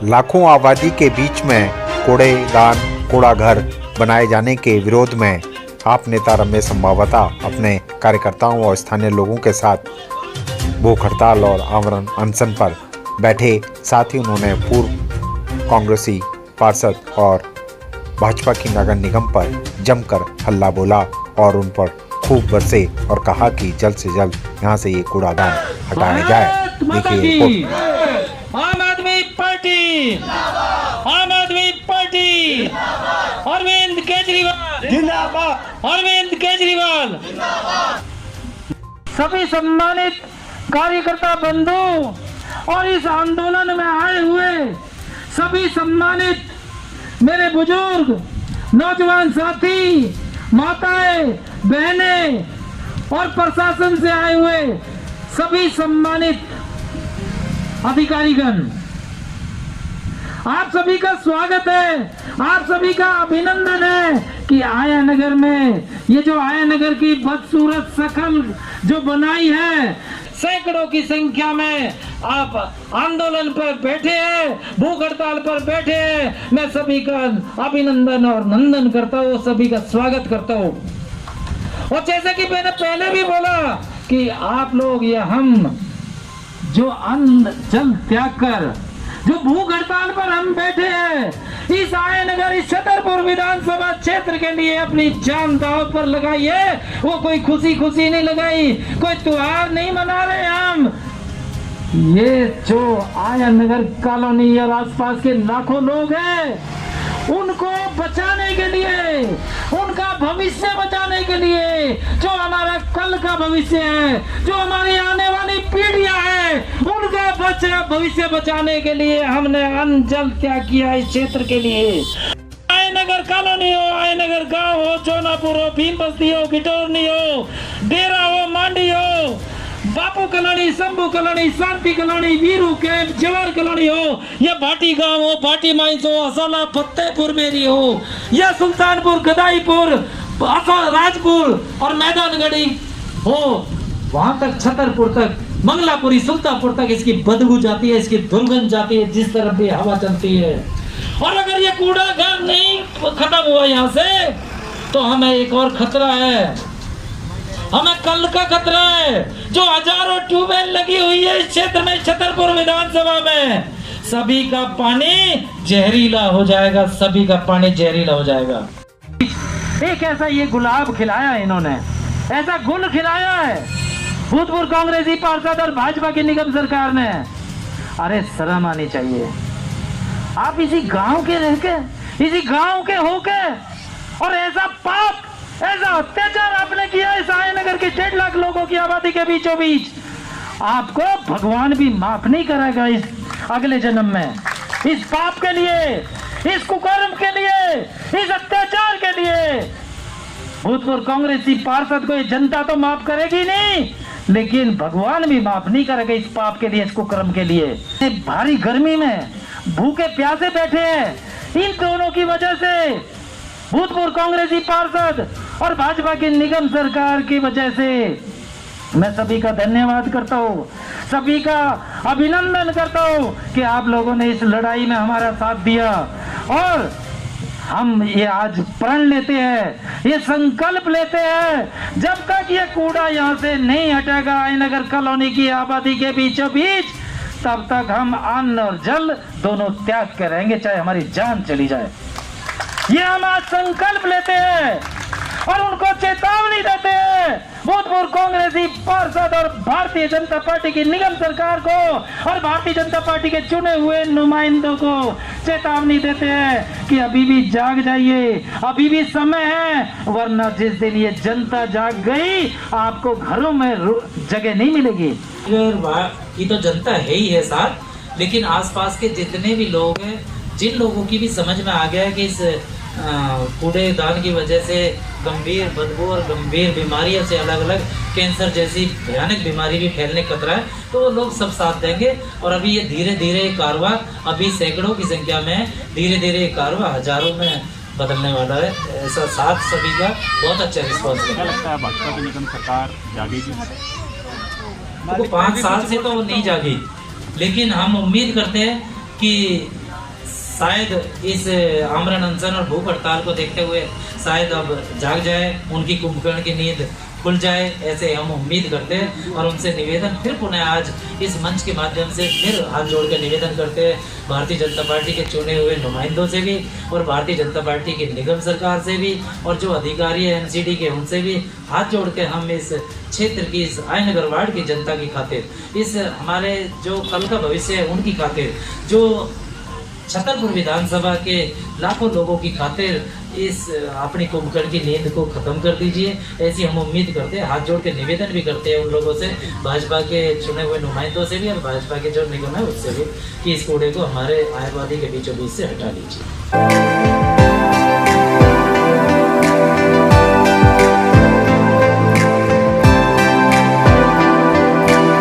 लाखों आबादी के बीच में कूड़ेदान कूड़ा घर बनाए जाने के विरोध में आप नेता रमेश संभावता अपने कार्यकर्ताओं और स्थानीय लोगों के साथ भूख हड़ताल और आमरण अनशन पर बैठे। साथ ही उन्होंने पूर्व कांग्रेसी पार्षद और भाजपा की नगर निगम पर जमकर हल्ला बोला और उन पर खूब बरसे और कहा कि जल्द से जल्द यहाँ से ये कूड़ादान हटाया जाए। देखिए आम आदमी पार्टी, आम आदमी पार्टी, अरविंद केजरीवाल जिंदाबाद, अरविंद केजरीवाल। सभी सम्मानित कार्यकर्ता बंधु और इस आंदोलन में आए हुए सभी सम्मानित मेरे बुजुर्ग, नौजवान साथी, माताएं, बहनें और प्रशासन से आए हुए सभी सम्मानित अधिकारीगण, आप सभी का स्वागत है, आप सभी का अभिनंदन है कि आया नगर में ये जो आया नगर की बदसूरत शक्ल जो बनाई है, सैकड़ों की संख्या में आप आंदोलन पर बैठे हैं, भूख हड़ताल पर बैठे हैं। मैं सभी का अभिनंदन और नंदन करता हूँ, सभी का स्वागत करता हूँ। और जैसे कि मैंने पहले भी बोला कि आप लोग या हम जो अन्न जल त्याग कर जो भूख हड़ताल पर हम बैठे हैं, इस आया नगर इस छतरपुर विधानसभा क्षेत्र के लिए अपनी जान दांव पर लगाई है। वो कोई खुशी खुशी नहीं लगाई, कोई त्योहार नहीं मना रहे हम। ये जो आया नगर कॉलोनी और आसपास के लाखों लोग हैं, उनको बचाने के लिए, उनका भविष्य बचाने के लिए, जो हमारा कल का भविष्य है, जो हमारी आने वाली पीढ़ियां हैं, उनका भविष्य बचाने के लिए हमने अन्न जल त्याग किया इस क्षेत्र के लिए। आया नगर कॉलोनी हो, आया नगर गांव हो, चौनापुर हो, भीम बस्ती हो, गिटोरनी हो, डेरा हो, मांडी हो, Bapu colony, Shambhu colony, Shanti colony, Veeru camp, Jawahar colony हो, या भाटी गांव हो, भाटी माइंस हो, असोला फतेहपुर मेरी हो, या सुल्तानपुर, गदाईपुर, राजपुर और मैदानगढ़ी हो, वहां तक छतरपुर तक, मंगलापुरी, सुल्तानपुर तक इसकी बदबू जाती है, इसकी दुर्गंध जाती है जिस तरफ भी हवा चलती है। और अगर ये कूड़ा घर नहीं खत्म हुआ यहाँ से, तो हमें एक और खतरा है, हमें कल का खतरा है। जो हजारों ट्यूबवेल लगी हुई है इस क्षेत्र में, छतरपुर विधानसभा में, सभी का पानी जहरीला हो जाएगा, सभी का पानी जहरीला हो जाएगा। एक ऐसा ये गुलाब खिलाया इन्होंने, ऐसा गुल खिलाया है भूतपूर्व कांग्रेसी पार्षद और भाजपा की निगम सरकार ने। अरे शर्म आनी चाहिए। आप इसी गांव के रह के, इसी गांव के होके, और ऐसा पाप, ऐसा अत्याचार आपने किया इस आया नगर के 1.5 लाख लोगों की आबादी के बीचों बीच। आपको भगवान भी माफ नहीं करेगा इस अगले जन्म में, इस पाप के लिए, इस कुकर्म के लिए, इस अत्याचार के लिए। भूतपूर्व कांग्रेसी पार्षद को ये जनता तो माफ करेगी नहीं, लेकिन भगवान भी माफ नहीं करेगा इस पाप के लिए, इस कुकर्म के लिए। भारी गर्मी में भूखे प्यासे बैठे हैं, इन दोनों की वजह से, भूतपूर्व कांग्रेसी पार्षद और भाजपा की निगम सरकार की वजह से। मैं सभी का धन्यवाद करता हूँ, सभी का अभिनंदन करता हूँ कि आप लोगों ने इस लड़ाई में हमारा साथ दिया। और हम ये आज प्रण लेते हैं, ये संकल्प लेते हैं, जब तक ये कूड़ा यहाँ से नहीं हटेगा आया नगर कॉलोनी की आबादी के बीचों बीच, तब तक हम अन्न और जल दोनों त्याग के रहेंगे, चाहे हमारी जान चली जाए। ये हम आज संकल्प लेते हैं और उनको चेतावनी देते हैं, भूतपूर्व कांग्रेसी पार्षद और भारतीय जनता पार्टी की निगम सरकार को और भारतीय जनता पार्टी के चुने हुए नुमाइंदों को चेतावनी देते हैं कि अभी भी जाग जाइए, अभी भी समय है, वरना जिस दिन ये जनता जाग गई, आपको घरों में जगह नहीं मिलेगी। ये तो जनता है ही है साथ, लेकिन आसपास के जितने भी लोग हैं, जिन लोगों की भी समझ में आ गया है कि इस कूड़ेदान की वजह से गंभीर बदबू और गंभीर बीमारियों से अलग अलग कैंसर जैसी भयानक बीमारी भी फैलने का खतरा है, तो वो लोग सब साथ देंगे। और अभी ये धीरे धीरे कारवा, अभी सैकड़ों की संख्या में धीरे धीरे कारवा हजारों में बदलने वाला है। ऐसा साथ सभी का बहुत अच्छा रिस्पॉन्स है। क्या लगता है भाजपा की निगम सरकार जागेगी? तो 5 साल से तो नहीं जागी, लेकिन हम उम्मीद करते हैं कि शायद इस आमरण अनशन और भूख हड़ताल को देखते हुए शायद अब जाग जाए, उनकी कुंभकर्ण की नींद खुल जाए, ऐसे हम उम्मीद करते हैं। और उनसे निवेदन फिर पुनः आज इस मंच के माध्यम से फिर हाथ जोड़ के निवेदन करते हैं भारतीय जनता पार्टी के चुने हुए नुमाइंदों से भी और भारतीय जनता पार्टी की निगम सरकार से भी और जो अधिकारी है एनसीडी के उनसे भी हाथ जोड़ के हम इस क्षेत्र की, इस आयनगर वार्ड की जनता की खातिर, इस हमारे जो कल का भविष्य है उनकी खातिर, जो छतरपुर विधानसभा के लाखों लोगों की खातिर इस अपनी कुंभकर्ण की नींद को खत्म कर दीजिए, ऐसी हम उम्मीद करते हैं। हाथ जोड़ के निवेदन भी करते हैं उन लोगों से, भाजपा के चुने हुए नुमाइंदों से भी और भाजपा के जो निगम है उससे भी, कि इस कूड़े को हमारे आबादी के बीचों बीच से हटा लीजिए।